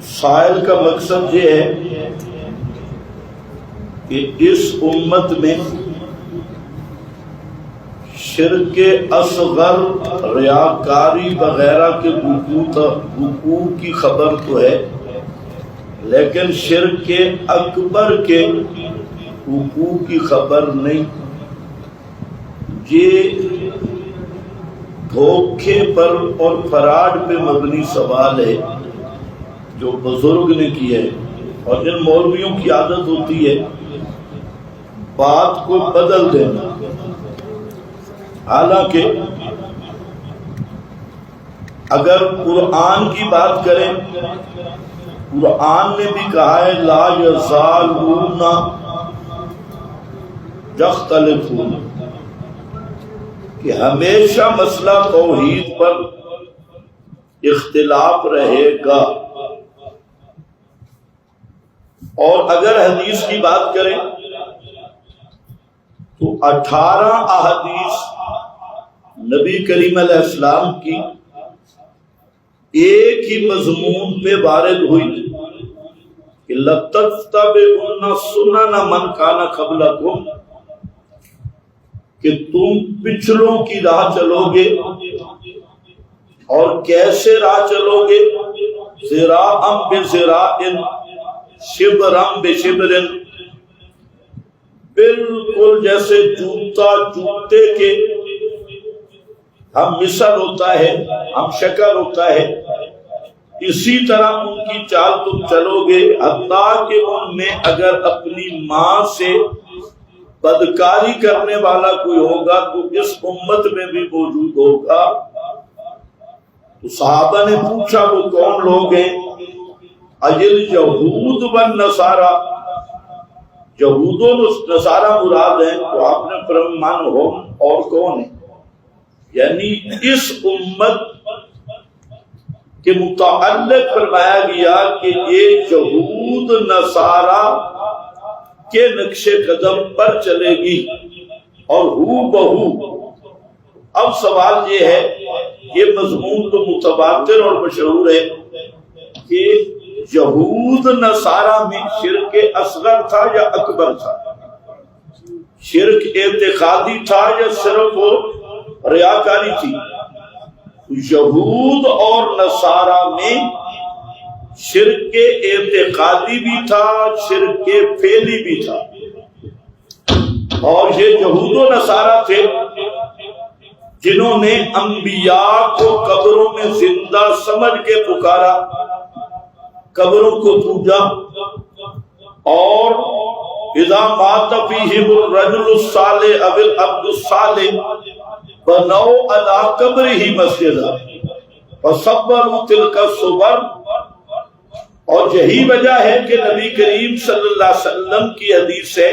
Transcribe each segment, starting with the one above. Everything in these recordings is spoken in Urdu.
سائل کا مقصد یہ ہے کہ اس امت میں شرک اصغر، ریاکاری وغیرہ کے وقوع کی خبر تو ہے، لیکن شرک اکبر کے وقوع کی خبر نہیں۔ یہ دھوکے پر اور فراڈ پہ مبنی سوال ہے جو بزرگ نے کیا ہے، اور جن مولویوں کی عادت ہوتی ہے بات کو بدل دینا۔ حالانکہ اگر قرآن کی بات کریں، قرآن نے بھی کہا ہے لا یزالون یختلفون، کہ ہمیشہ مسئلہ توحید پر اختلاف رہے گا۔ اور اگر حدیث کی بات کریں تو 18 احادیث نبی کریم علیہ السلام کی ایک ہی مضمون پہ وارد ہوئی کہ لَتَتَّبِعُنَّ سُنَنَ مَنْ كَانَ قَبْلَكُمْ، کہ تم پچھلوں کی راہ چلو گے۔ اور کیسے راہ چلو گے؟ ذراعًا بذراع، شبرًا بشبر، بالکل جیسے جوتا جوتے کے ہم مثل ہوتا ہے، ہم شکل ہوتا ہے، اسی طرح ان کی چال تم چلو گے، حتیٰ کہ ان میں اگر اپنی ماں سے بدکاری کرنے والا کوئی ہوگا تو اس امت میں بھی موجود ہوگا۔ تو صحابہ نے پوچھا وہ کون لوگ ہیں؟ اجل یہود والنصارى، یہود و نصارہ مراد ہیں۔ تو آپ نے فرمایا من ہم، اور کون ہیں؟ یعنی اس امت کے متعلق فرمایا گیا کہ یہ یہود نصارہ کے نقش قدم پر چلے گی اور ہو بہو۔ اب سوال یہ ہے، یہ مضمون تو متواتر اور مشہور ہے کہ یہود نصارہ میں شرک اصغر تھا یا اکبر تھا؟ شرک اعتقادی تھا یا صرف ریاکاری تھی؟ یہود اور نصارہ میں شرک اعتقادی بھی تھا، شرک فعلی بھی تھا۔ اور یہ یہود و نصارہ تھے جنہوں نے انبیاء کو قبروں میں زندہ سمجھ کے پکارا، قبروں کو پوجا، اور اذا مات فیہم الرجل الصالح او العبد الصالح بنوا علی قبرہ مسجدا فصوروا تلک الصور۔ اور یہی وجہ ہے کہ نبی کریم صلی اللہ علیہ وسلم کی حدیث ہے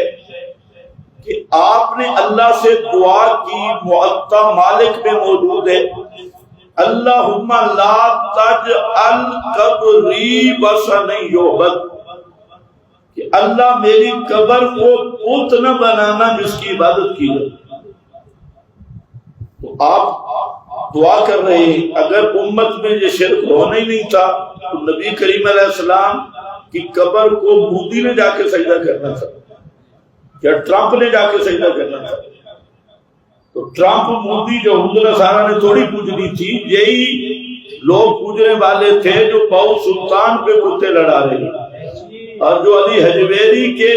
کہ آپ نے اللہ سے دعا کی، معطا مالک میں موجود ہے، اللہم لا تجعل قبری وثنا یعبد، کہ اللہ میری قبر کو بت نہ بنانا جس کی عبادت کی جائے۔ تو آپ دعا کر رہے ہیں، اگر امت میں یہ شرک ہونا ہی نہیں تھا تو نبی کریم علیہ السلام کی قبر کو مودی نے جا کے سجدہ کرنا تھا یا ٹرمپ نے جا کے سجدہ کرنا تھا؟ تو ٹرمپ مودی یہود نصارہ نے تھوڑی پوجنی تھی، یہی لوگ پوجنے والے تھے جو پاؤ سلطان پہ کتے لڑا رہے ہیں، اور جو علی حجویری کے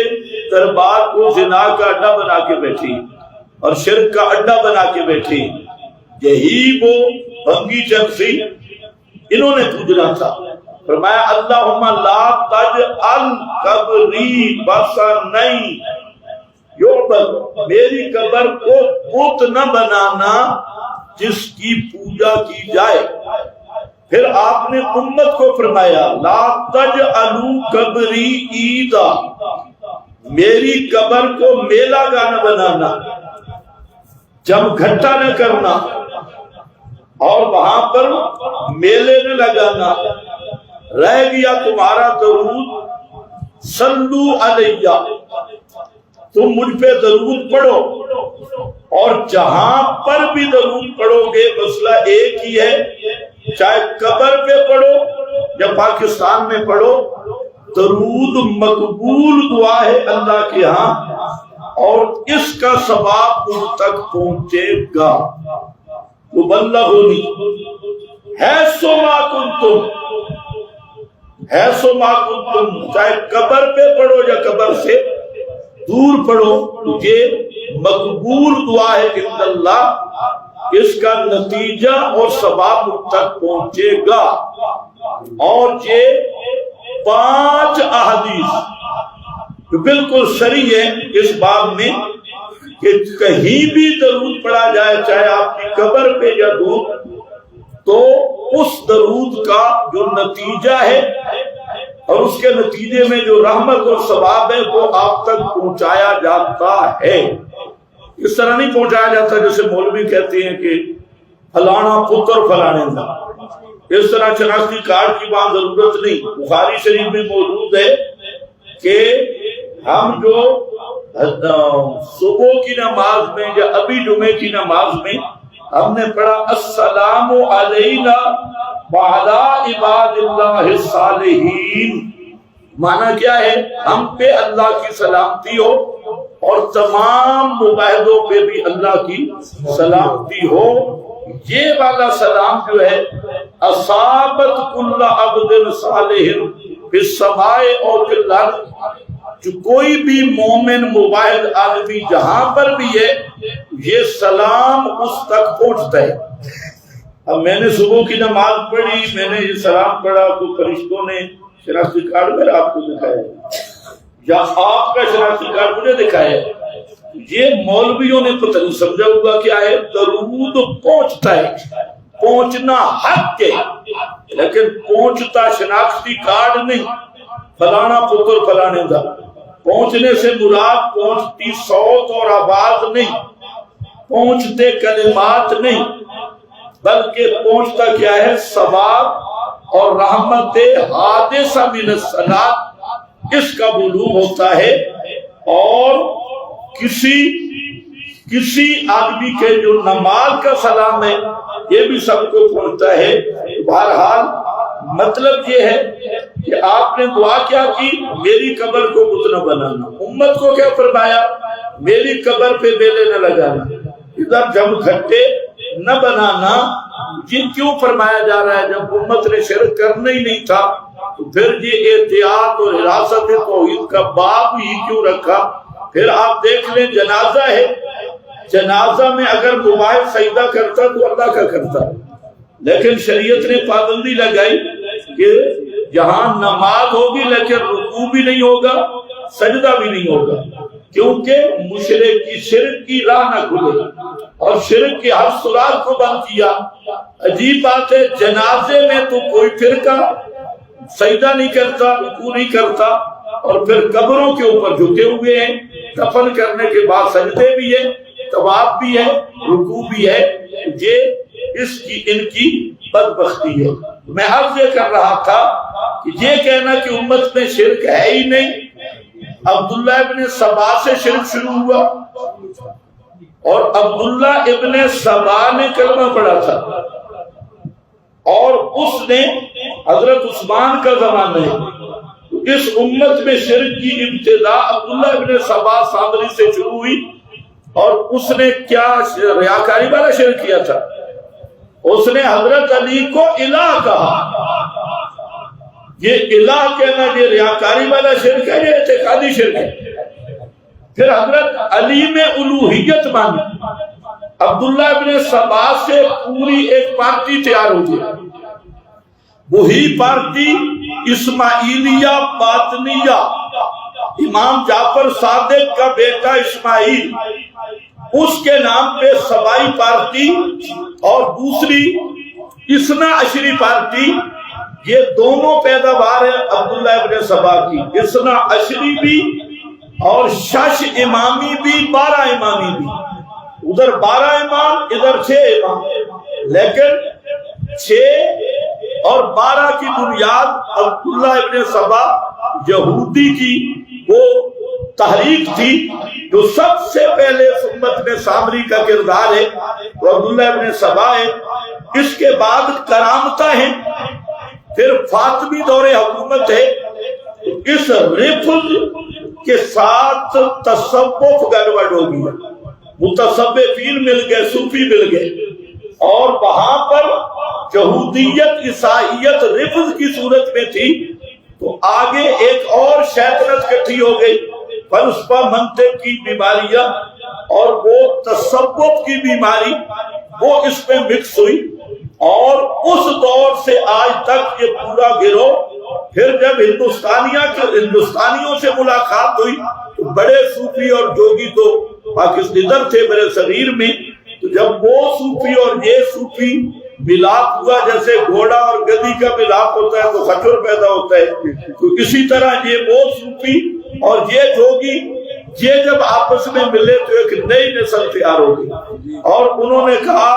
دربار کو زنا کا اڈا بنا کے بیٹھی اور شرک کا اڈا بنا کے بیٹھی، یہی وہ بھنگی چکسی انہوں نے پوجنا تھا۔ فرمایا اللہم لا تجعل قبری وثنا یعبد، میری قبر کو بت نہ بنانا جس کی پوجا کی جائے۔ پھر آپ نے امت کو فرمایا لا تجعلوا قبری عیدا، میری قبر کو میلہ گانا بنانا، جم گھٹا نہ کرنا اور وہاں پر میلے نہ لگانا۔ رہ گیا تمہارا درود، صلو علیہ، تم مجھ پہ درود پڑھو، اور جہاں پر بھی درود پڑھو گے مسئلہ ایک ہی ہے، چاہے قبر پہ پڑھو یا پاکستان میں پڑھو، درود مقبول دعا ہے اللہ کے ہاں، اور اس کا ثواب ان تک پہنچے گا۔ یبلغنی حیث ما کنتم، حیث ما کنتم، چاہے قبر پہ پڑھو یا قبر سے دور پڑھو، یہ مقبول دعا ہے عند اللہ، اس کا نتیجہ اور ثواب ان تک پہنچے گا۔ اور یہ 5 احادیث بالکل صریح ہے اس باب میں کہ کہیں بھی درود پڑھا جائے، چاہے آپ کی قبر پہ یا دور، تو اس درود کا جو نتیجہ ہے اور اس کے نتیجے میں جو رحمت اور ثواب ہے وہ آپ تک پہنچایا جاتا ہے۔ اس طرح نہیں پہنچایا جاتا جیسے مولوی کہتے ہیں کہ فلانا پتر فلانے کا، اس طرح شناختی کارڈ کی وہاں ضرورت نہیں۔ بخاری شریف میں موجود ہے کہ ہم جو صبح کی نماز میں یا ابھی جمعے کی نماز میں ہم نے پڑھا السلام علینا وعلی عباد اللہ الصالحین، معنی کیا ہے؟ ہم پہ اللہ کی سلامتی ہو اور تمام مباحدوں پہ بھی اللہ کی سلامتی ہو۔ یہ والا سلام جو ہے اصابت کل عبد صالح فی السماء اور فی الارض، جو کوئی بھی مومن مباحد آدمی جہاں پر بھی ہے یہ سلام اس تک پہنچتا ہے۔ اب میں نے صبح کی نماز پڑھی، میں نے یہ سلام پڑھا تو فرشتوں نے شناختی کارڈ میرا آپ کو دکھایا یا آپ کا شناختی کارڈ مجھے دکھایا، یہ مولویوں نے پتہ نہیں سمجھا ہوگا کیا ہے۔ درود پہنچتا ہے، پہنچنا حق ہے، لیکن پہنچتا شناختی کارڈ نہیں، فلانا پتر فلانے کا۔ پہنچنے سے مراد پہنچتی صوت اور آواز نہیں، پہنچتے کلمات نہیں، بلکہ پہنچتا کیا ہے؟ ثواب اور رحمت حادثہ من الصلاۃ، اس کا بلوغ ہوتا ہے۔ اور کسی آدمی کے جو نماز کا سلام ہے یہ بھی سب کو پہنچتا ہے۔ بہرحال مطلب یہ ہے کہ آپ نے دعا کیا کی؟ میری قبر کو بت نہ بنانا۔ امت کو کیا فرمایا؟ میری قبر پہ بیلے نہ لگانا، ادھر جم گھٹے نہ بنانا۔ یہ کیوں فرمایا جا رہا ہے؟ جب امت نے شرک کرنا ہی نہیں تھا تو پھر یہ احتیاط اور حراست توحید کا باب ہی کیوں رکھا؟ پھر آپ دیکھ لیں جنازہ ہے، جنازہ میں اگر مباحث سجدہ کرتا تو اللہ کا کرتا، لیکن شریعت نے پابندی لگائی کہ جہاں نماز ہوگی لیکن رکوع بھی نہیں ہوگا، سجدہ بھی نہیں ہوگا، کیونکہ مشرک کی شرک کی راہ نہ کھلے اور شرک کے ہر سراغ کو بند کیا۔ عجیب بات ہے، جنازے میں تو کوئی فرقہ سجدہ نہیں کرتا، رکوع نہیں کرتا، اور پھر قبروں کے اوپر جھکے ہوئے ہیں، دفن کرنے کے بعد سجدے بھی ہیں، طواف بھی ہے، رکوع بھی ہے۔ یہ ان کی بدبختی ہے۔ میں عرض یہ کر رہا تھا کہ یہ کہنا کہ امت میں شرک ہے ہی نہیں، عبداللہ ابن سبا سے شرک شروع ہوا، اور عبداللہ ابن سبا نے کلمہ پڑھا تھا، اور اس نے حضرت عثمان کا زمانہ ہے۔ اس امت میں شرک کی ابتدا عبداللہ ابن سبا سامری سے شروع ہوئی، اور اس نے کیا ریاکاری والا شرک کیا تھا؟ اس نے حضرت علی کو الہ کہا۔ یہ الہ کہنا یہ ریاکاری والا شرک ہے، یہ اعتقادی شرک ہے۔ پھر حضرت علی میں الوہیت مانی، عبداللہ ابن سبا سے پوری ایک پارٹی تیار ہو گئی، وہی پارٹی اسماعیلیہ باطنیہ، امام جعفر صادق کا بیٹا اسماعیل، اس کے نام پہ سبائی پارٹی، اور دوسری اثنا عشری پارٹی، یہ دونوں پیداوار ہے عبداللہ ابن سبا کی، اثنا عشری بھی اور شش امامی بھی، 12 امامی بھی، ادھر 12 امام ادھر 6 امام، لیکن 6 اور 12 کی بنیاد عبداللہ ابن سبا یہودی کی وہ تحریک تھی جو سب سے پہلے امت میں سامری کا کردار ہے، وہ عبداللہ ابن سبا ہے۔ اس کے بعد کرامتہ ہیں، پھر فاطمی دور حکومت ہے، اس رفض کے ساتھ تصوف گڑبڑ ہو گیا، متصوفین مل گئے، صوفی مل گئے، اور وہاں پر یہودیت عیسائیت رفض کی صورت میں تھی، تو آگے ایک اور شیطنت کٹھی ہو گئی، فلسفہ منطق کی بیماریاں اور وہ تصوف کی بیماری، وہ اس میں مکس ہوئی، اور اس دور سے آج تک یہ پورا گروہ، پھر جب ہندوستانیوں سے ملاقات ہوئی تو بڑے صوفی اور جوگی تو پاکستان تھے میرے صغیر میں، تو جب وہ صوفی اور یہ صوفی ملاپ ہوا، جیسے گھوڑا اور گدی کا ملاپ ہوتا ہے تو خچر پیدا ہوتا ہے، تو اسی طرح یہ وہ صوفی اور یہ جوگی، یہ جب آپس میں ملے تو ایک نئی نسل تیار ہوگی، اور انہوں نے کہا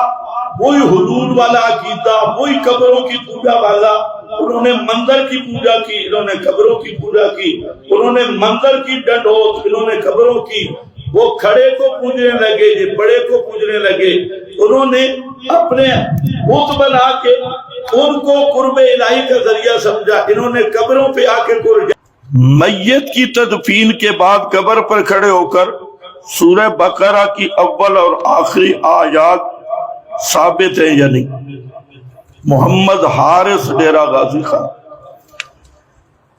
وہی حلول والا عقیدہ، وہی قبروں کی پوجا والا، انہوں نے مندر کی پوجا کی، انہوں نے قبروں کی پوجا کی، انہوں نے مندر کی ڈنڈوت، انہوں نے قبروں کی، وہ کھڑے کو پوجنے لگے، یہ بڑے کو پوجنے لگے، انہوں نے اپنے بت بنا کے ان کو قرب الہی کا ذریعہ سمجھا، انہوں نے قبروں پہ آ کے قرب۔ میت کی تدفین کے بعد قبر پر کھڑے ہو کر سورہ بقرہ کی اول اور آخری آیات ثابت ہے یا نہیں؟ محمد حارث ڈیرہ غازی خان۔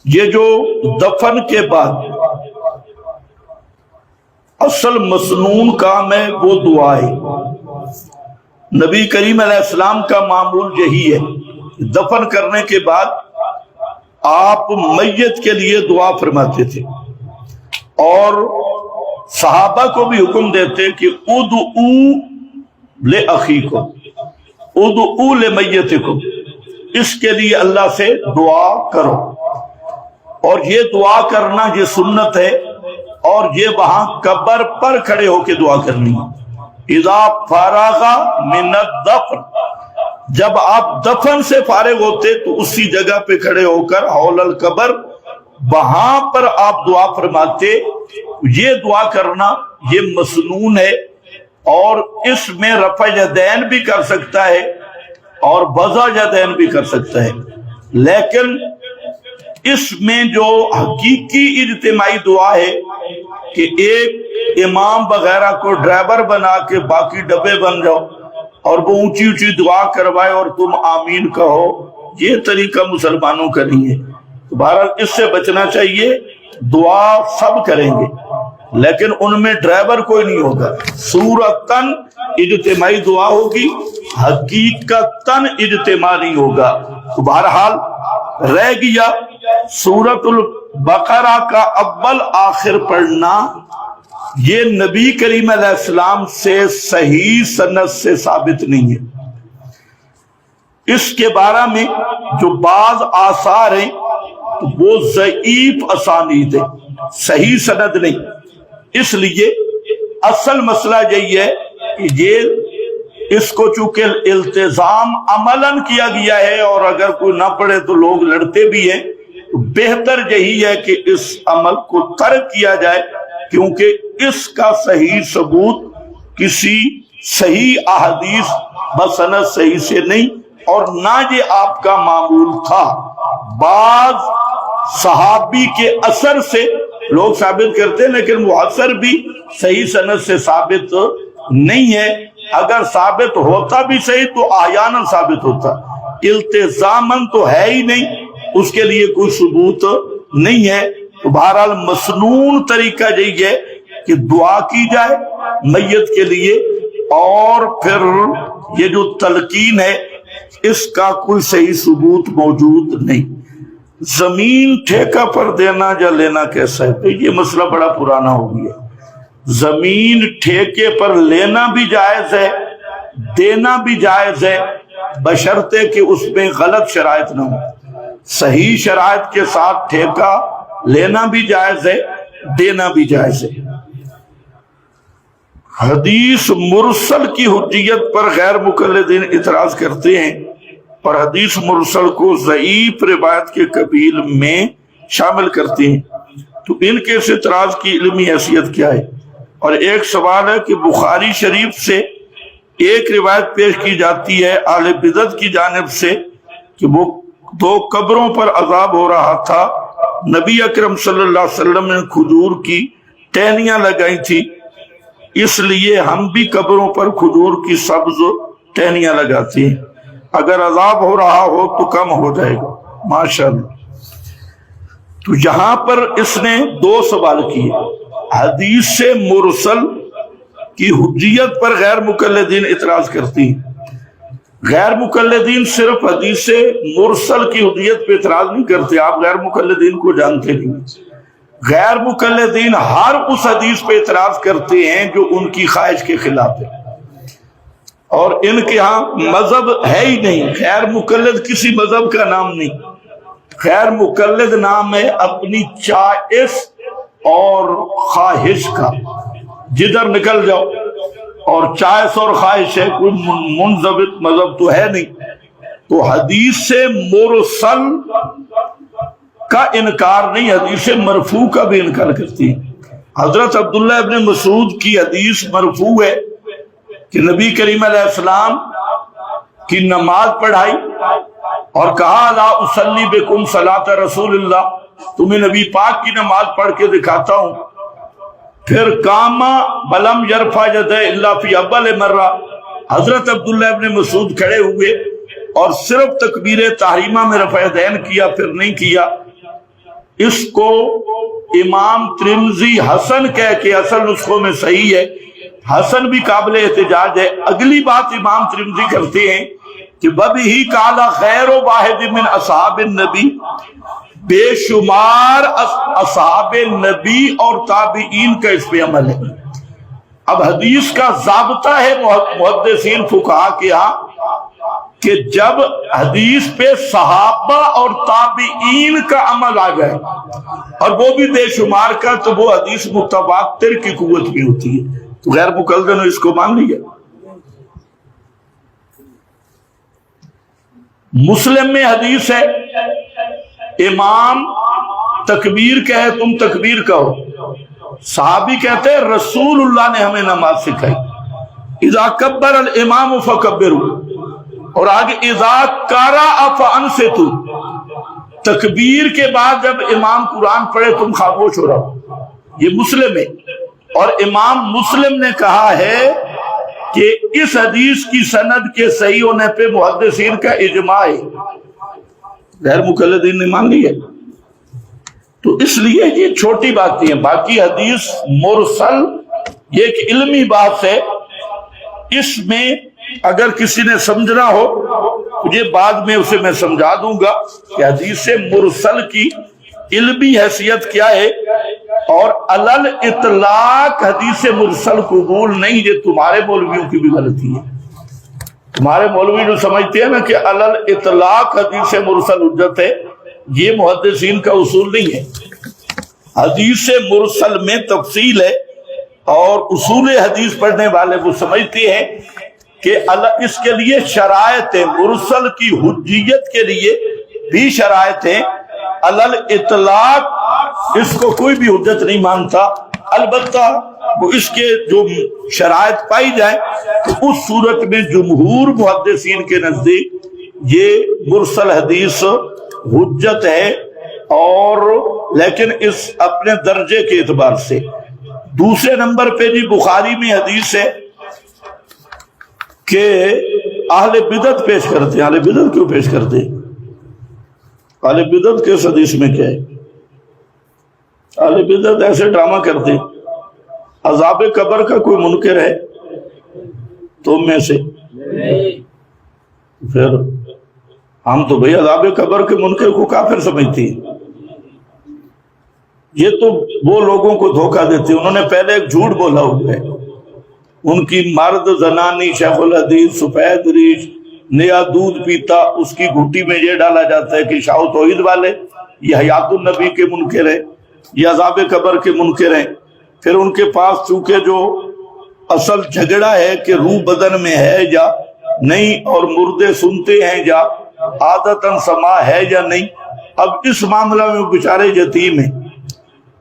یہ جو دفن کے بعد اصل مسنون کام ہے وہ دعا ہے، نبی کریم علیہ السلام کا معمول یہی ہے، دفن کرنے کے بعد آپ میت کے لیے دعا فرماتے تھے، اور صحابہ کو بھی حکم دیتے کہ ادعو لأخیکم ادعو لمیتکم، اس کے لیے اللہ سے دعا کرو، اور یہ دعا کرنا یہ سنت ہے، اور یہ وہاں قبر پر کھڑے ہو کے دعا کرنی ہے۔ اذا فارغ من الدفن، جب آپ دفن سے فارغ ہوتے تو اسی جگہ پہ کھڑے ہو کر حول القبر، وہاں پر آپ دعا فرماتے۔ یہ دعا کرنا یہ مسنون ہے، اور اس میں رفع یدین بھی کر سکتا ہے اور وضع یدین بھی کر سکتا ہے، لیکن اس میں جو حقیقی اجتماعی دعا ہے کہ ایک امام وغیرہ کو ڈرائیور بنا کے باقی ڈبے بن جاؤ اور وہ اونچی اونچی دعا کروائے اور تم آمین کہو، یہ طریقہ مسلمانوں کا نہیں ہے۔ تو بہرحال اس سے بچنا چاہیے، دعا سب کریں گے لیکن ان میں ڈرائیور کوئی نہیں ہوگا، صورتاً اجتماعی دعا ہوگی، حقیقتاً اجتماع نہیں ہوگا۔ تو بہرحال رہ گیا سورۃ البقرہ کا اول آخر پڑھنا، یہ نبی کریم علیہ السلام سے صحیح سند سے ثابت نہیں ہے۔ اس کے بارے میں جو بعض آثار ہیں وہ ضعیف اسانید ہیں، صحیح سند نہیں۔ اس لیے اصل مسئلہ یہی ہے کہ یہ اس کو چونکہ التزام عملاً کیا گیا ہے، اور اگر کوئی نہ پڑھے تو لوگ لڑتے بھی ہیں، تو بہتر یہی ہے کہ اس عمل کو ترک کیا جائے، کیونکہ اس کا صحیح ثبوت کسی صحیح احادیث بسند صحیح سے نہیں، اور نہ یہ آپ کا معمول تھا۔ بعض صحابی کے اثر سے لوگ ثابت کرتے ہیں، لیکن وہ اثر بھی صحیح سند سے ثابت نہیں ہے۔ اگر ثابت ہوتا بھی صحیح تو احیاناً ثابت ہوتا، التزاماً تو ہے ہی نہیں، اس کے لیے کوئی ثبوت نہیں ہے۔ تو بہرحال مسنون طریقہ یہی ہے کہ دعا کی جائے میت کے لیے، اور پھر یہ جو تلقین ہے اس کا کوئی صحیح ثبوت موجود نہیں۔ زمین ٹھیکہ پر دینا یا لینا کیسا ہے؟ تو یہ مسئلہ بڑا پرانا ہو گیا۔ زمین ٹھیکے پر لینا بھی جائز ہے، دینا بھی جائز ہے، بشرطے کہ اس میں غلط شرائط نہ ہو۔ صحیح شرائط کے ساتھ ٹھیکہ لینا بھی جائز ہے، دینا بھی جائز ہے۔ حدیث مرسل کی حجیت پر غیر مقلدین اعتراض کرتے ہیں، اور حدیث مرسل کو ضعیف روایت کے قبیل میں شامل کرتے ہیں۔ تو ان کے اس اعتراض کی علمی حیثیت کیا ہے؟ اور ایک سوال ہے کہ بخاری شریف سے ایک روایت پیش کی جاتی ہے اہل بدعت کی جانب سے کہ وہ دو قبروں پر عذاب ہو رہا تھا، نبی اکرم صلی اللہ علیہ وسلم نے کھجور کی ٹہنیاں لگائی تھی، اس لیے ہم بھی قبروں پر کھجور کی سبز ٹہنیاں لگاتے ہیں، اگر عذاب ہو رہا ہو تو کم ہو جائے گا۔ ماشاءاللہ۔ تو یہاں پر اس نے دو سوال کیے، حدیث مرسل کی حجیت پر غیر مقلدین اعتراض کرتی ہیں۔ غیر مقلدین صرف حدیث مرسل کی حجیت پہ اعتراض نہیں کرتے، آپ غیر مقلدین کو جانتے نہیں۔ غیر مقلدین ہر اس حدیث پہ اعتراض کرتے ہیں جو ان کی خواہش کے خلاف ہے، اور ان کے ہاں مذہب ہے ہی نہیں، غیر مقلد کسی مذہب کا نام نہیں، غیر مقلد نام ہے اپنی چائس اور خواہش کا، جدھر نکل جاؤ، اور چائس اور خواہش ہے، کوئی منضبط مذہب تو ہے نہیں۔ تو حدیث مرسل کا انکار نہیں، حدیث مرفوع کا بھی انکار کرتی ہے۔ حضرت عبداللہ ابن مسعود کی حدیث مرفوع ہے کہ نبی کریم علیہ السلام کی نماز پڑھائی اور کہا لا اصلی بکم صلاۃ رسول اللہ، تمہیں نبی پاک کی نماز پڑھ کے دکھاتا ہوں۔ پھر کاما بلم یرفع یدہ الا فی اول مرہ، حضرت عبداللہ ابن مسعود کھڑے ہوئے اور صرف تکبیر تحریمہ میں رفع یدین کیا، پھر نہیں کیا۔ اس کو امام ترمذی حسن کہہ کے اصل نسخوں میں صحیح ہے، حسن بھی قابل احتجاج ہے۔ اگلی بات امام ترمذی کرتے ہیں کہ وَبِهِ قَالَ خَيْرُ وَاحِدٍ مِّنْ أَصْحَابِ النَّبِي، بے شمار اصحاب نبی اور تابعین کا اس پہ عمل ہے۔ اب حدیث کا ضابطہ ہے محدثین فقہا کے ہاں کہ جب حدیث پہ صحابہ اور تابعین کا عمل آ جائے اور وہ بھی بے شمار کا، تو وہ حدیث متواتر کی قوت میں ہوتی ہے۔ تو غیر مقلد نے اس کو مان لیا۔ مسلم میں حدیث ہے، امام تکبیر کہے تم تکبیر کہو، صحابی کہتے ہیں رسول اللہ نے ہمیں نماز سکھائی، اذا کبر الامام فکبروا، اور آگے اذا قرأ فانصتوا، تکبیر کے بعد جب امام قرآن پڑھے تم خاموش ہو رہو۔ یہ مسلم ہے، اور امام مسلم نے کہا ہے کہ اس حدیث کی سند کے صحیح ہونے پہ محدثین کا اجماع ہے، غیر مقلدین نے مان لی ہے۔ تو اس لیے یہ چھوٹی باتیں ہیں، باقی حدیث مرسل یہ ایک علمی بات ہے، اس میں اگر کسی نے سمجھنا ہو مجھے بعد میں اسے میں سمجھا دوں گا کہ حدیث مرسل کی علمی حیثیت کیا ہے، اور علل اطلاق حدیث مرسل قبول نہیں، یہ تمہارے مولویوں کی بھی غلطی ہے۔ تمہارے مولوی جو سمجھتے ہیں نا کہ علل اطلاق حدیث مرسل حجت ہے، یہ محدثین کا اصول نہیں ہے۔ حدیث مرسل میں تفصیل ہے، اور اصول حدیث پڑھنے والے وہ سمجھتے ہیں کہ اس کے لیے شرائط ہیں، مرسل کی حجیت کے لیے بھی شرائط ہیں۔ علل اطلاق اس کو کوئی بھی حجت نہیں مانتا، البتہ وہ اس کے جو شرائط پائی جائے تو اس صورت میں جمہور محدثین کے نزدیک یہ مرسل حدیث حجت ہے، اور لیکن اس اپنے درجے کے اعتبار سے۔ دوسرے نمبر پہ جی بخاری میں حدیث ہے کہ اہل بدعت پیش کرتے ہیں۔ اہل بدعت کیوں پیش کرتے ہیں؟ اہل بدعت کے حدیث میں کیا ہے؟ اہل بدعت ایسے ڈرامہ کرتے ہیں۔ عذاب قبر کا کوئی منکر ہے تم میں سے؟ پھر ہم تو بھئی عذاب قبر کے منکر کو کافر سمجھتے ہیں۔ یہ تو وہ لوگوں کو دھوکہ دیتے ہیں، انہوں نے پہلے ایک جھوٹ بولا ہوا ہے، ان کی مرد زنانی شیخ الحدیث سفید ریش نیا دودھ پیتا، اس کی گھٹی میں یہ ڈالا جاتا ہے کہ شاہ توحید والے یہ حیات النبی کے منکر ہیں، یہ عذاب قبر کے منکر ہیں۔ پھر ان کے پاس چونکہ جو اصل جھگڑا ہے کہ روح بدن میں ہے یا نہیں، اور مردے سنتے ہیں یا عادتاً سما ہے یا نہیں، اب اس معاملہ میں وہ بیچارے یتیم ہیں،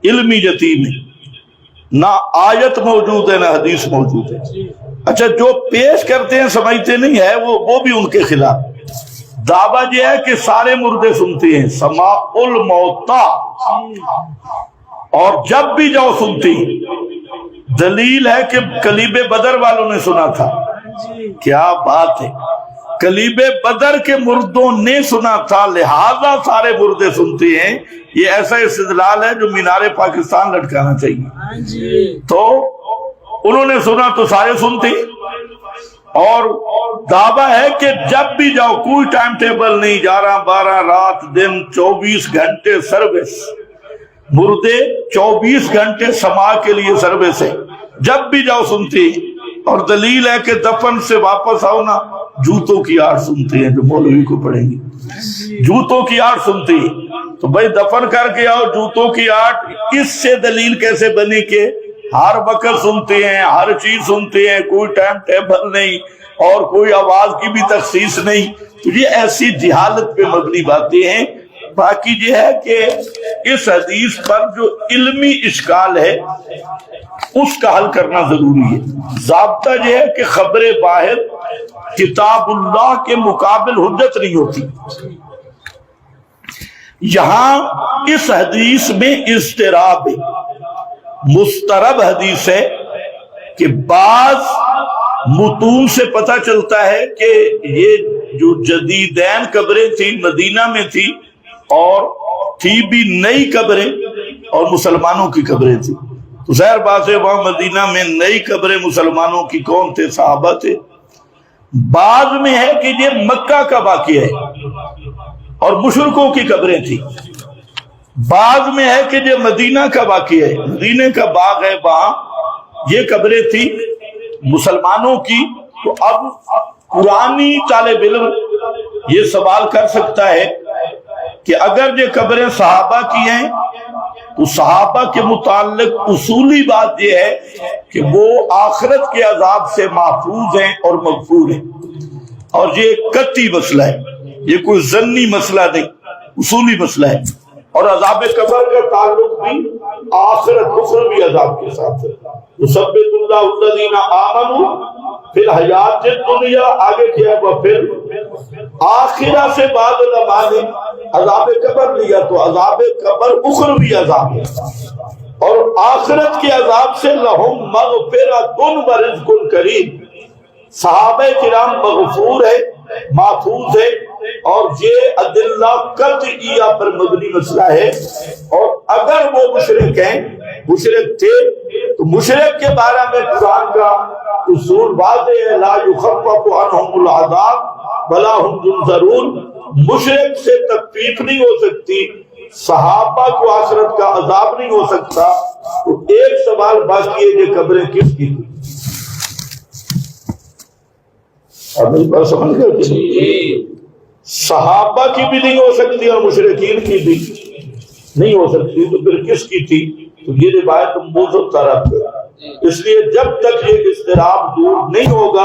علمی یتیم ہیں، نہ آیت موجود ہے نہ حدیث موجود ہے۔ اچھا جو پیش کرتے ہیں سمجھتے نہیں ہے، وہ بھی ان کے خلاف۔ دعویٰ یہ ہے کہ سارے مردے سنتے ہیں، سماع الموتا، اور جب بھی جاؤ سنتی۔ دلیل ہے کہ کلیب بدر والوں نے سنا تھا۔ کیا بات ہے، کلیب بدر کے مردوں نے سنا تھا، لہذا سارے مردے سنتے ہیں۔ یہ ایسا استدلال ہے جو مینار پاکستان لٹکانا چاہیے۔ تو انہوں نے سنا تو سارے سنتے، اور دعویٰ ہے کہ جب بھی جاؤ، کوئی ٹائم ٹیبل نہیں، 11 12 رات دن 24 گھنٹے سروس، مردے 24 گھنٹے سماع کے لیے سروس ہے، جب بھی جاؤ سنتے۔ اور دلیل ہے کہ دفن سے واپس آؤ نا، جوتوں کی آڑ سنتے ہیں، جو مولوی کو پڑھیں گے، جوتوں کی آڑ سنتے ہیں۔ تو بھائی دفن کر کے آؤ، جوتوں کی آڑ، اس سے دلیل کیسے بنی کہ ہر وقت سنتے ہیں، ہر چیز سنتے ہیں، کوئی ٹائم ٹیبل نہیں اور کوئی آواز کی بھی تخصیص نہیں؟ تو یہ ایسی جہالت پہ مبنی باتیں ہیں۔ باقی یہ ہے کہ اس حدیث پر جو علمی اشکال ہے اس کا حل کرنا ضروری ہے۔ ضابطہ یہ ہے کہ خبر واحد کتاب اللہ کے مقابل حجت نہیں ہوتی۔ یہاں اس حدیث میں اضطراب ہے، مضطرب حدیث ہے کہ بعض متون سے پتہ چلتا ہے کہ یہ جو جدیدین قبریں تھیں مدینہ میں تھی، اور تھی بھی نئی قبریں اور مسلمانوں کی قبریں تھیں۔ تو ظاہر بات ہے وہاں مدینہ میں نئی قبریں مسلمانوں کی کون تھے؟ صحابہ تھے۔ بعض میں ہے کہ یہ مکہ کا واقعہ ہے اور مشرکوں کی قبریں تھیں، بعض میں ہے کہ یہ مدینہ کا واقعہ ہے، مدینہ کا باغ ہے، وہاں یہ قبریں تھیں مسلمانوں کی۔ تو اب قرآنی طالب علم یہ سوال کر سکتا ہے کہ اگر یہ قبریں صحابہ کی ہیں تو صحابہ کے متعلق اصولی بات یہ ہے کہ وہ آخرت کے عذاب سے محفوظ ہیں اور مغفور ہیں، اور یہ قطعی مسئلہ ہے، یہ کوئی ظنی مسئلہ نہیں، اصولی مسئلہ ہے۔ اور عذاب قبر کا تعلق بھی آخرت اخروی عذاب کے ساتھ ہے۔ یثبت اللہ الذین آمنوا فی الحیات الدنیا، آگے کیا ہوا پھر آخرہ سے بعد علماء نے عذاب قبر لیا، تو عذاب قبر اخروی عذاب ہے، اور آخرت کے عذاب سے لہم مغفرۃ ورزق کریم، صحابہ کرام مغفور ہے، محفوظ ہے، اور یہ ادلہ قطعیہ پر مبنی مسئلہ ہے۔ اور اگر وہ مشرک ہیں، مشرک تھے، تو مشرک کے بارے میں قرآن کا اصول واضح ہے، لا یخفف عنہم العذاب ولا هم ينظرون، مشرک سے تخفیف نہیں ہو سکتی، صحابہ کو آخرت کا عذاب نہیں ہو سکتا۔ تو ایک سوال باقی ہے، یہ قبریں کس کی تھی؟ اب میری بات سمجھ گئے؟ صحابہ کی بھی نہیں ہو سکتی اور مشرکین کی بھی نہیں ہو سکتی، تو پھر کس کی تھی؟ تو یہ روایت موضوع طرف ہے۔ اس لیے جب تک یہ اضطراب دور نہیں ہوگا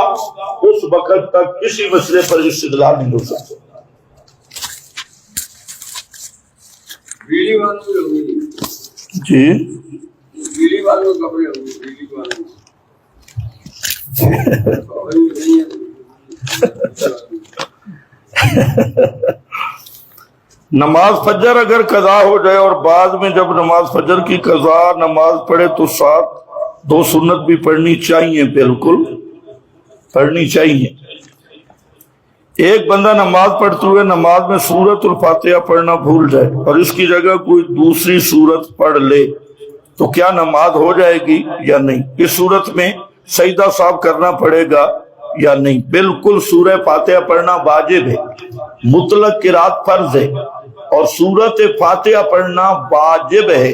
اس وقت تک کسی مسئلے پر استدلال نہیں ہو سکتا۔ جی نماز فجر اگر قضا ہو جائے اور بعد میں جب نماز فجر کی قضا نماز پڑھے تو ساتھ 2 سنت بھی پڑھنی چاہیے، بالکل پڑھنی چاہیے۔ ایک بندہ نماز پڑھتے ہوئے نماز میں سورۃ الفاتحہ پڑھنا بھول جائے اور اس کی جگہ کوئی دوسری سورت پڑھ لے تو کیا نماز ہو جائے گی یا نہیں؟ اس صورت میں سجدہ صاحب کرنا پڑے گا یا نہیں؟ بالکل سورہ فاتحہ پڑھنا واجب ہے، مطلق قرات فرض ہے، اور سورۃ فاتحہ پڑھنا واجب ہے۔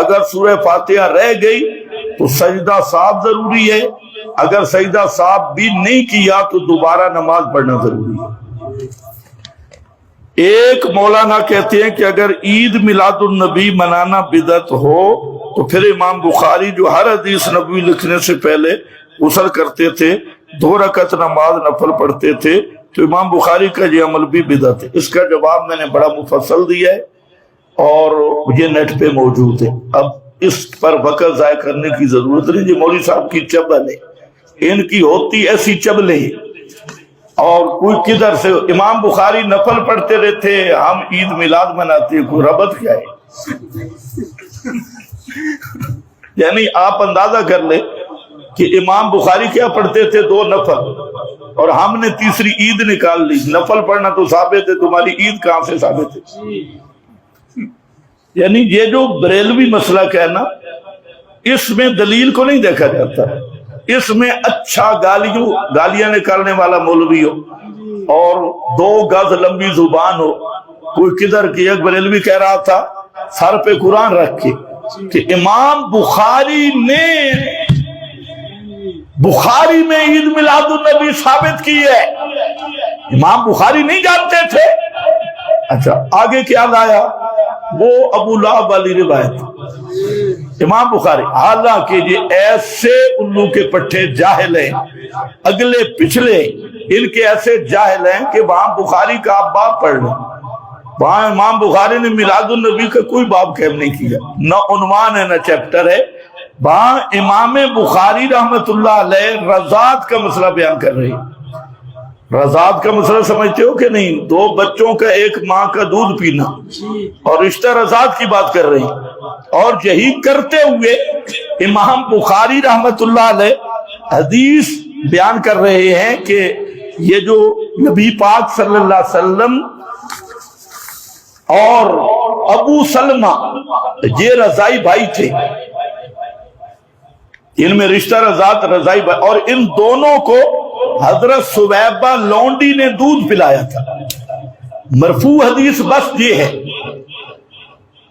اگر سورہ فاتحہ رہ گئی تو سجدہ صاحب ضروری ہے، اگر سجدہ صاحب بھی نہیں کیا تو دوبارہ نماز پڑھنا ضروری ہے۔ ایک مولانا کہتے ہیں کہ اگر عید میلاد النبی منانا بدعت ہو تو پھر امام بخاری جو ہر حدیث نبوی لکھنے سے پہلے غسل کرتے تھے، 2 رکعت نماز نفل پڑھتے تھے، تو امام بخاری کا یہ عمل بھی بدعت ہے۔ اس کا جواب میں نے بڑا مفصل دیا ہے اور یہ نیٹ پہ موجود ہے، اب اس پر وقت ضائع کرنے کی ضرورت نہیں۔ یہ مولوی صاحب کی چبل ہے، ان کی ہوتی ایسی چبلیں اور کوئی کدھر سے امام بخاری نفل پڑھتے رہتے، ہم عید میلاد مناتے، کوئی ربط کیا ہے؟ یعنی آپ اندازہ کر لیں کہ امام بخاری کیا پڑھتے تھے، 2 نفل، اور ہم نے تیسری عید نکال لی۔ نفل پڑھنا تو ثابت ہے، تمہاری عید کہاں سے ثابت ہے؟ یعنی یہ جو بریلوی مسلک ہے نا، اس میں دلیل کو نہیں دیکھا جاتا، اس میں اچھا گالیاں نکالنے والا مولوی ہو اور 2 گز لمبی زبان ہو۔ کوئی کدھر کی ایک بریلوی کہہ رہا تھا سر پہ قرآن رکھ کے کہ امام بخاری نے بخاری میں عید میلاد النبی ثابت کی ہے۔ امام بخاری نہیں جانتے تھے؟ اچھا آگے کیا لایا؟ وہ ابو لہب والی روایت، امام بخاری، حالانکہ یہ ایسے الو کے پٹھے جاہل ہیں، اگلے پچھلے ان کے ایسے جاہل ہیں کہ وہاں بخاری کا آپ باب پڑھ لیں، وہاں امام بخاری نے میلاد النبی کا کوئی باب قائم نہیں کیا، نہ عنوان ہے نہ چیپٹر ہے۔ وہاں امام بخاری رحمت اللہ علیہ رضاعت کا مسئلہ بیان کر رہے ہیں۔ رضاعت کا مسئلہ سمجھتے ہو کہ نہیں؟ 2 بچوں کا ایک ماں کا دودھ پینا، اور رشتہ رضاعت کی بات کر رہے ہیں۔ اور یہی کرتے ہوئے امام بخاری رحمت اللہ علیہ حدیث بیان کر رہے ہیں کہ یہ جو نبی پاک صلی اللہ علیہ وسلم اور ابو سلمہ یہ رضائی بھائی تھے، ان میں رشتہ رضاعت رضائی بھائی، اور ان دونوں کو حضرت سویبہ لونڈی نے دودھ پلایا تھا۔ مرفوع حدیث بس یہ ہے،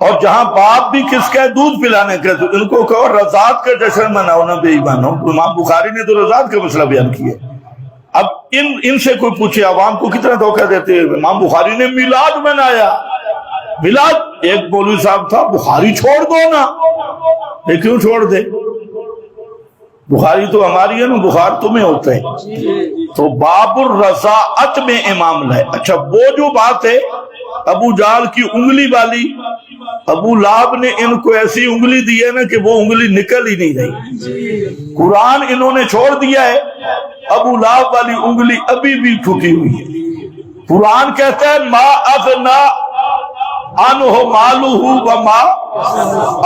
اور جہاں باپ بھی کس کا دودھ پلانے کا، تو ان کو کہو رضاعت کا جشن مناؤ نہ بے ایمانو۔ امام بخاری نے تو رضاعت کا مسئلہ بیان کیا۔ اب ان سے کوئی پوچھے عوام کو کتنا دھوکہ دیتے ہیں، امام بخاری نے میلاد منایا۔ میلاد، ایک مولوی صاحب تھا، بخاری چھوڑ دو نا۔ یہ کیوں چھوڑ دے؟ بخاری تو ہماری ہے نا، بخار تمہیں ہوتا ہے۔ تو باب الرضاعت میں امام لائے۔ اچھا وہ جو بات ہے ابو جال کی انگلی والی، ابو لہب نے ان کو ایسی انگلی دی ہے نا کہ وہ انگلی نکل ہی نہیں رہی۔ قرآن انہوں نے چھوڑ دیا ہے، ابو لہب والی انگلی ابھی بھی ٹھکی ہوئی ہے۔ قرآن کہتا ہے ما اغنا عنہ مالہ وما،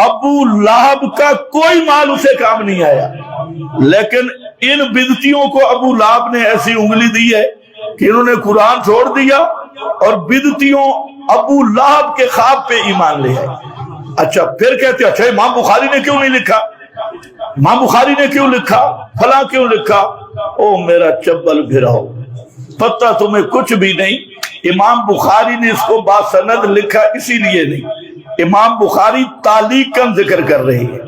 ابو لہب کا کوئی مال اسے کام نہیں آیا، لیکن ان بدعتیوں کو ابو لہب نے ایسی انگلی دی ہے کہ انہوں نے قرآن چھوڑ دیا، اور بدعتیوں ابو لہب کے خواب پہ ایمان لے آئے۔ اچھا پھر کہتے ہیں اچھا امام بخاری نے کیوں نہیں لکھا، امام بخاری نے کیوں لکھا، فلاں کیوں لکھا؟ او میرا چبل پھراؤ، پتہ تمہیں کچھ بھی نہیں۔ امام بخاری نے اس کو باسند لکھا اسی لیے نہیں، امام بخاری تعلیقاً ذکر کر رہے ہیں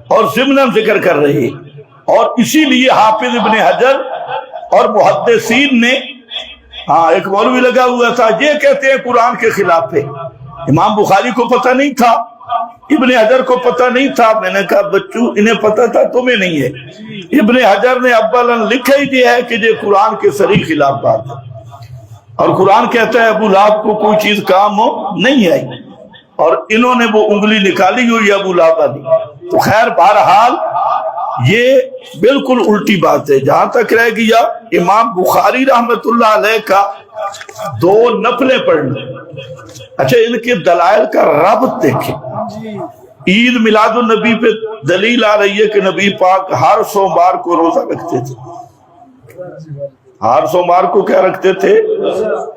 اور ضمناً ذکر کر رہے ہیں، اور اسی لیے حافظ ابن حجر اور محدثین نے، ہاں ایک مولوی لگا ہوا تھا یہ کہتے ہیں قرآن کے خلاف ہے۔ امام بخاری کو پتہ نہیں تھا، ابن حجر کو پتہ نہیں تھا۔ میں نے کہا بچوں انہیں پتہ تھا، تمہیں نہیں ہے۔ ابن حجر نے اولاً لکھا ہی دیا ہے کہ یہ قرآن کے صریح خلاف بات ہے، اور قرآن کہتا ہے ابو لہب کو کوئی چیز کام ہو نہیں آئی، اور انہوں نے وہ انگلی نکالی ہوئی ابو لہب والی۔ تو خیر بہرحال یہ بالکل الٹی بات ہے۔ جہاں تک رہ گیا امام بخاری رحمت اللہ علیہ کا 2 نفلیں پڑھنا، اچھا ان کے دلائل کا ربط دیکھیں۔ عید میلاد النبی پہ دلیل آ رہی ہے کہ نبی پاک ہر سوموار کو روزہ رکھتے تھے۔ ہر سوموار کو کیا رکھتے تھے؟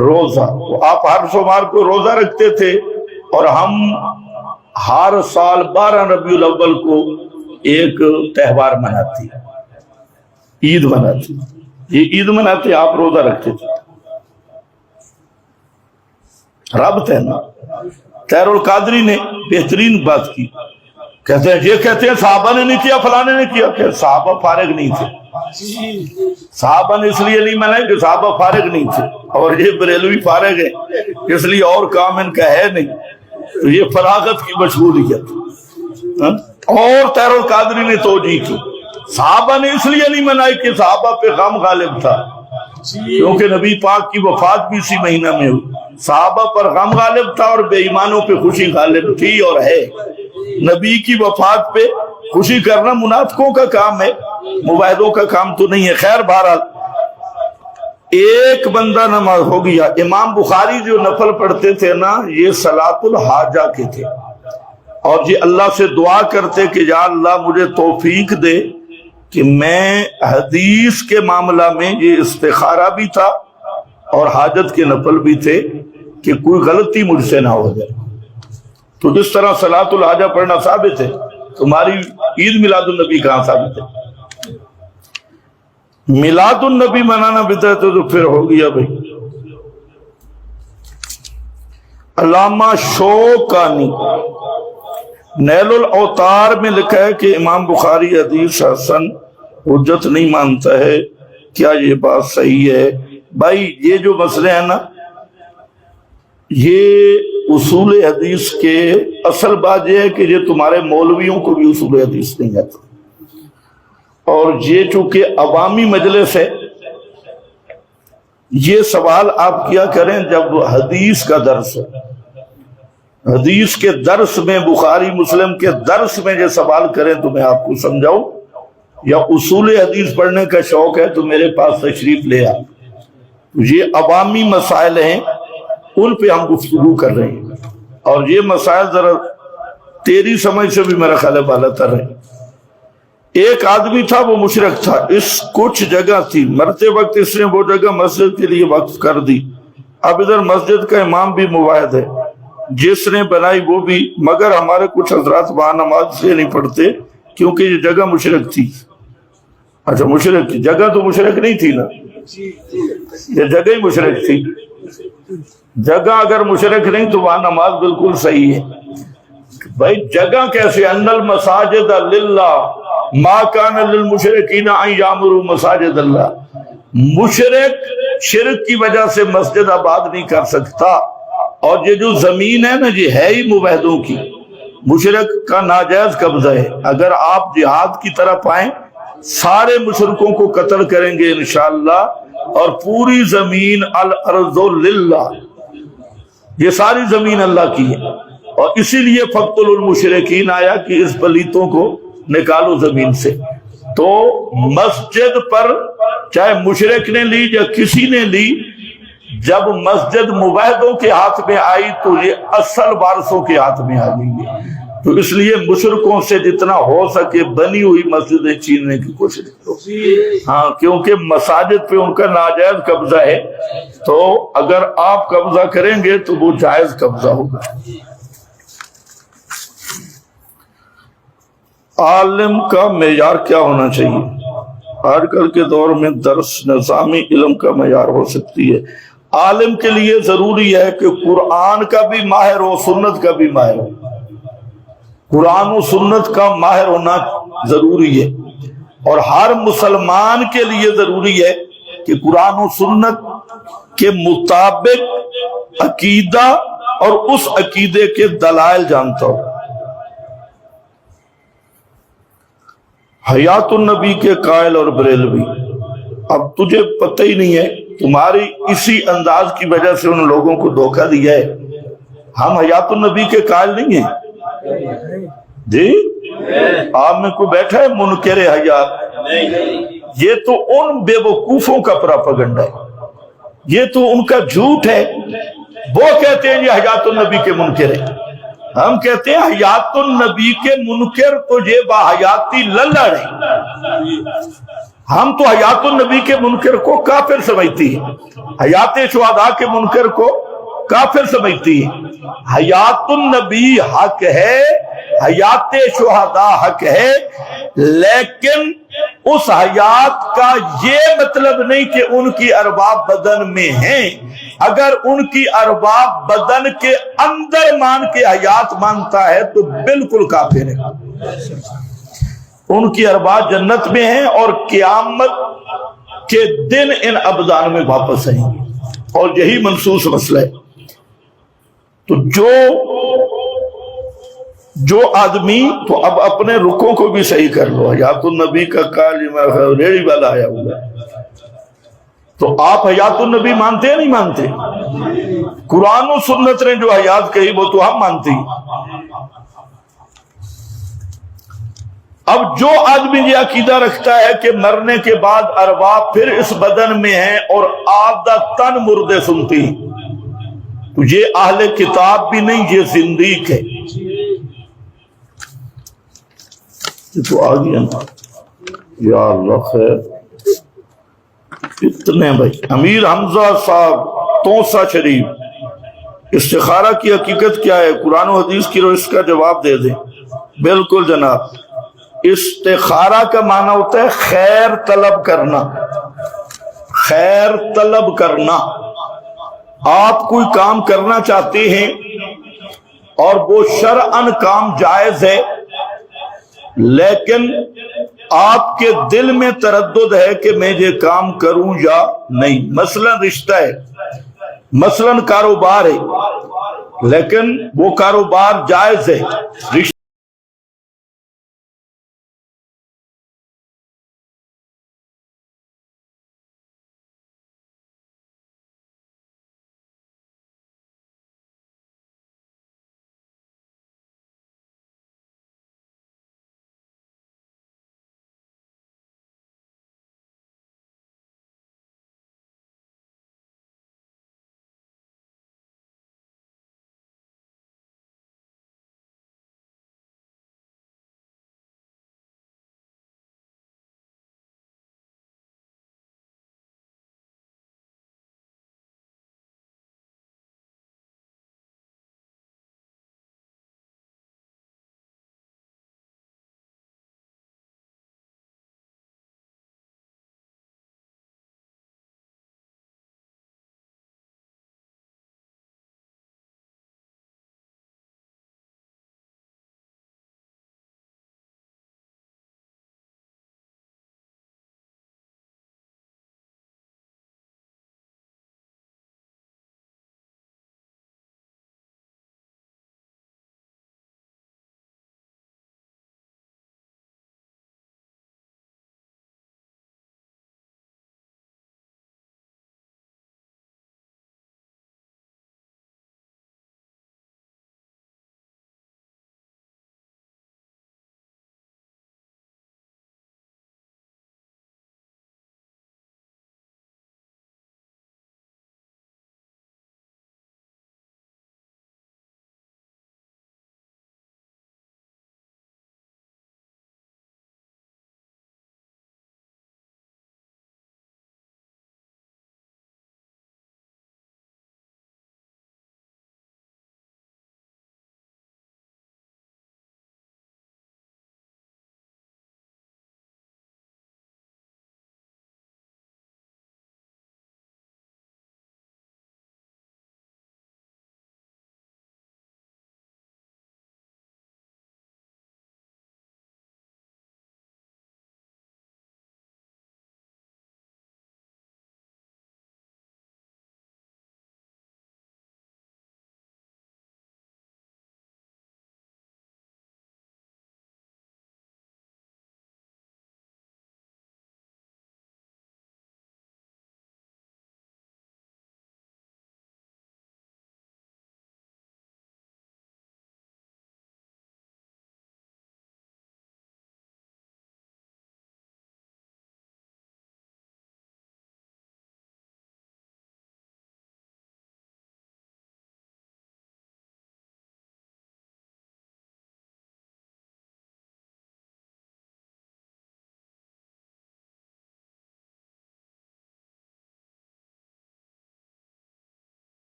روزہ۔ تو آپ ہر سوموار کو روزہ رکھتے تھے، اور ہم ہر سال 12 ربیع الاول کو ایک تہوار مناتے، عید مناتے، یہ عید مناتے آپ روزہ رکھتے تھے۔ ربط ہے نا۔ طاہر القادری نے بہترین بات کی، کہتے ہیں یہ کہتے ہیں صحابہ نے نہیں کیا فلانے نے کیا، کہ صحابہ فارغ نہیں تھے۔ صحابہ نے اس لیے نہیں منائے کہ صحابہ فارغ نہیں تھے، اور یہ بریلوی فارغ ہے اس لیے اور کام ان کا ہے نہیں، تو یہ فراغت کی مشغولیت۔ اور طاہر القادری نے توجیہ کی، صحابہ نے اس لیے نہیں منائی کہ صحابہ پہ غم غالب تھا، کیونکہ نبی پاک کی وفات بھی اسی مہینہ میں ہوئی، صحابہ پر غم غالب تھا اور بے ایمانوں پہ خوشی غالب تھی اور ہے۔ نبی کی وفات پہ خوشی کرنا منافقوں کا کام ہے، مباحدوں کا کام تو نہیں ہے۔ خیر بہرحال ایک بندہ نماز ہو گیا. امام بخاری جو نفل پڑھتے تھے نا یہ صلاۃ الحاجہ کے تھے اور یہ اللہ سے دعا کرتے کہ یا اللہ مجھے توفیق دے کہ میں حدیث کے معاملہ میں یہ استخارہ بھی تھا اور حاجت کے نفل بھی تھے کہ کوئی غلطی مجھ سے نہ ہو جائے. تو جس طرح صلاۃ الحاجہ پڑھنا ثابت ہے, تمہاری عید میلاد النبی کہاں ثابت ہے؟ میلاد النبی منانا بدعت تو پھر ہو گیا بھائی. علامہ شوکانی نیل الاوتار میں لکھا ہے کہ امام بخاری حدیث حسن حجت نہیں مانتا ہے. کیا یہ بات صحیح ہے؟ بھائی یہ جو مسئلے ہیں نا یہ اصول حدیث کے اصل بات یہ ہے کہ یہ تمہارے مولویوں کو بھی اصول حدیث نہیں آتا, اور یہ چونکہ عوامی مجلس ہے یہ سوال آپ کیا کریں جب حدیث کا درس ہے. حدیث کے درس میں بخاری مسلم کے درس میں یہ سوال کریں تو میں آپ کو سمجھاؤں, یا اصول حدیث پڑھنے کا شوق ہے تو میرے پاس تشریف لے آئیں. یہ عوامی مسائل ہیں ان پہ ہم گفتگو کر رہے ہیں, اور یہ مسائل ذرا تیری سمجھ سے بھی میرا خیال ہے بالا تر ہے. ایک آدمی تھا وہ مشرک تھا, اس کچھ جگہ تھی, مرتے وقت اس نے وہ جگہ مسجد کے لیے وقف کر دی. اب ادھر مسجد کا امام بھی مواحد ہے, جس نے بنائی وہ بھی, مگر ہمارے کچھ حضرات وہاں نماز سے نہیں پڑھتے کیونکہ یہ جگہ مشرک تھی. اچھا مشرک تھی, جگہ تو مشرک نہیں تھی نا, یہ جگہ ہی مشرک تھی. جگہ اگر مشرک نہیں تو وہاں نماز بالکل صحیح ہے. بھائی جگہ کیسے؟ ان المساجد للہ ما کان للمشرکین ان یعمروا مساجد اللہ. مشرک شرک کی وجہ سے مسجد آباد نہیں کر سکتا, اور یہ جو زمین ہے نا یہ ہے ہی مباحدوں کی, مشرک کا ناجائز قبضہ ہے. اگر آپ جہاد کی طرف آئیں سارے مشرکوں کو قتل کریں گے انشاءاللہ, اور پوری زمین الارض للہ, یہ ساری زمین اللہ کی ہے. اور اسی لیے فقتل المشرکین آیا کہ اس پلیتوں کو نکالو زمین سے. تو مسجد پر چاہے مشرک نے لی یا کسی نے لی, جب مسجد مباحدوں کے ہاتھ میں آئی تو یہ اصل وارثوں کے ہاتھ میں آ گئی ہے. تو اس لیے مشرکوں سے جتنا ہو سکے بنی ہوئی مسجدیں چھیننے کی کوشش کرو. ہاں کیونکہ مساجد پہ ان کا ناجائز قبضہ ہے, تو اگر آپ قبضہ کریں گے تو وہ جائز قبضہ ہوگا. عالم کا معیار کیا ہونا چاہیے؟ آج کل کے دور میں درس نظامی علم کا معیار ہو سکتی ہے. عالم کے لیے ضروری ہے کہ قرآن کا بھی ماہر ہو, سنت کا بھی ماہر ہو. قرآن و سنت کا ماہر ہونا ضروری ہے, اور ہر مسلمان کے لیے ضروری ہے کہ قرآن و سنت کے مطابق عقیدہ اور اس عقیدے کے دلائل جانتا ہو. حیات النبی کے قائل اور بریلوی, اب تجھے پتہ ہی نہیں ہے, تمہاری اسی انداز کی وجہ سے ان لوگوں کو دھوکہ دیا ہے. ہم حیات النبی کے قائل نہیں ہیں جی. آپ میں کوئی بیٹھا ہے منکر حیات؟ یہ تو ان بے وقوفوں کا پراپیگنڈا ہے, یہ تو ان کا جھوٹ ہے. وہ کہتے ہیں یہ حیات النبی کے منکر ہے, ہم کہتے ہیں حیات النبی کے منکر تو یہ باحیاتی للڑ ہیں. ہم تو حیات النبی کے منکر کو کافر سمجھتی ہیں, حیات شہداء کے منکر کو کافر سمجھتی ہیں. حیات النبی حق ہے, حیات شہداء حق ہے, لیکن اس حیات کا یہ مطلب نہیں کہ ان کی ارباب بدن میں ہیں. اگر ان کی ارباب بدن کے اندر مان کے حیات مانتا ہے تو بالکل کافر ہے. ان کی ارباب جنت میں ہیں اور قیامت کے دن ان ابدان میں واپس آئیں گے, اور یہی منصوص مسئلہ ہے. تو جو آدمی تو اب اپنے رکوں کو بھی صحیح کر لو. حیات النبی کا قائل ریڑھی والا آیا ہوا ہے, تو آپ حیات النبی مانتے ہیں نہیں مانتے؟ قرآن و سنت نے جو حیات کہی وہ تو ہم مانتے ہیں. اب جو آدمی یہ عقیدہ رکھتا ہے کہ مرنے کے بعد ارواح پھر اس بدن میں ہیں اور عادتاً مردے سنتی ہیں، تو یہ اہل کتاب بھی نہیں، یہ زندیق ہے۔ یہ تو آ گیا نا، یا اللہ خیر اتنے بھائی۔ امیر حمزہ صاحب توسا شریف، استخارہ کی حقیقت کیا ہے؟ قرآن و حدیث کی روش کا جواب دے دیں۔ بالکل جناب، استخارہ کا معنی ہوتا ہے خیر طلب کرنا، خیر طلب کرنا۔ آپ کوئی کام کرنا چاہتے ہیں اور وہ شرعاً کام جائز ہے، لیکن آپ کے دل میں تردد ہے کہ میں یہ کام کروں یا نہیں۔ مثلا رشتہ ہے، مثلا کاروبار ہے، لیکن وہ کاروبار جائز ہے،